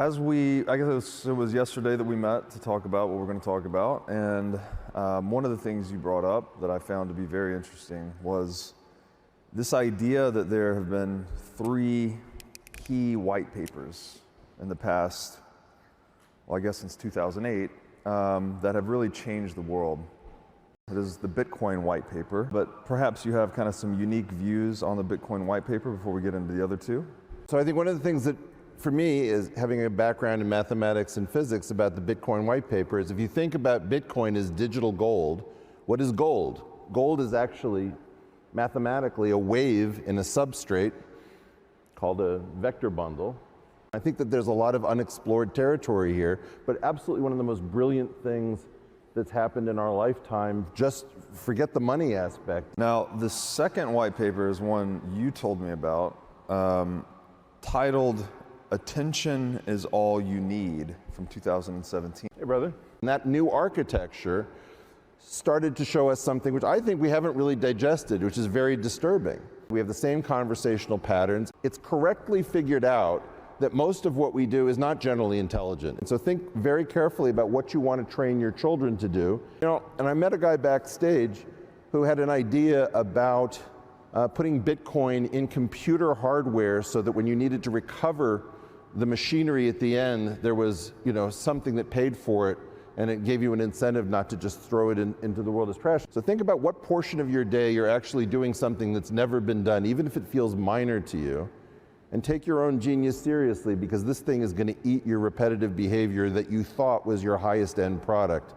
I guess it was yesterday that we met to talk about what we're going to talk about, and one of the things you brought up that I found to be very interesting was this idea that there have been 3 key white papers in the past, well, I guess since 2008, that have really changed the world. It is the Bitcoin white paper, but perhaps you have kind of some unique views on the Bitcoin white paper before we get into the other 2. So I think one of the things that, for me, is having a background in mathematics and physics about the Bitcoin white paper is if you think about Bitcoin as digital gold, what is gold? Gold is actually mathematically a wave in a substrate called a vector bundle. I think that there's a lot of unexplored territory here, but absolutely one of the most brilliant things that's happened in our lifetime. Just forget the money aspect. Now, the second white paper is one you told me about, titled Attention is All You Need, from 2017. Hey, brother. And that new architecture started to show us something which I think we haven't really digested, which is very disturbing. We have the same conversational patterns. It's correctly figured out that most of what we do is not generally intelligent. And so think very carefully about what you want to train your children to do. And I met a guy backstage who had an idea about putting Bitcoin in computer hardware so that when you needed to recover the machinery at the end, there was something that paid for it, and it gave you an incentive not to just throw it into the world as trash. So think about what portion of your day you're actually doing something that's never been done, even if it feels minor to you, and take your own genius seriously, because this thing is going to eat your repetitive behavior that you thought was your highest end product.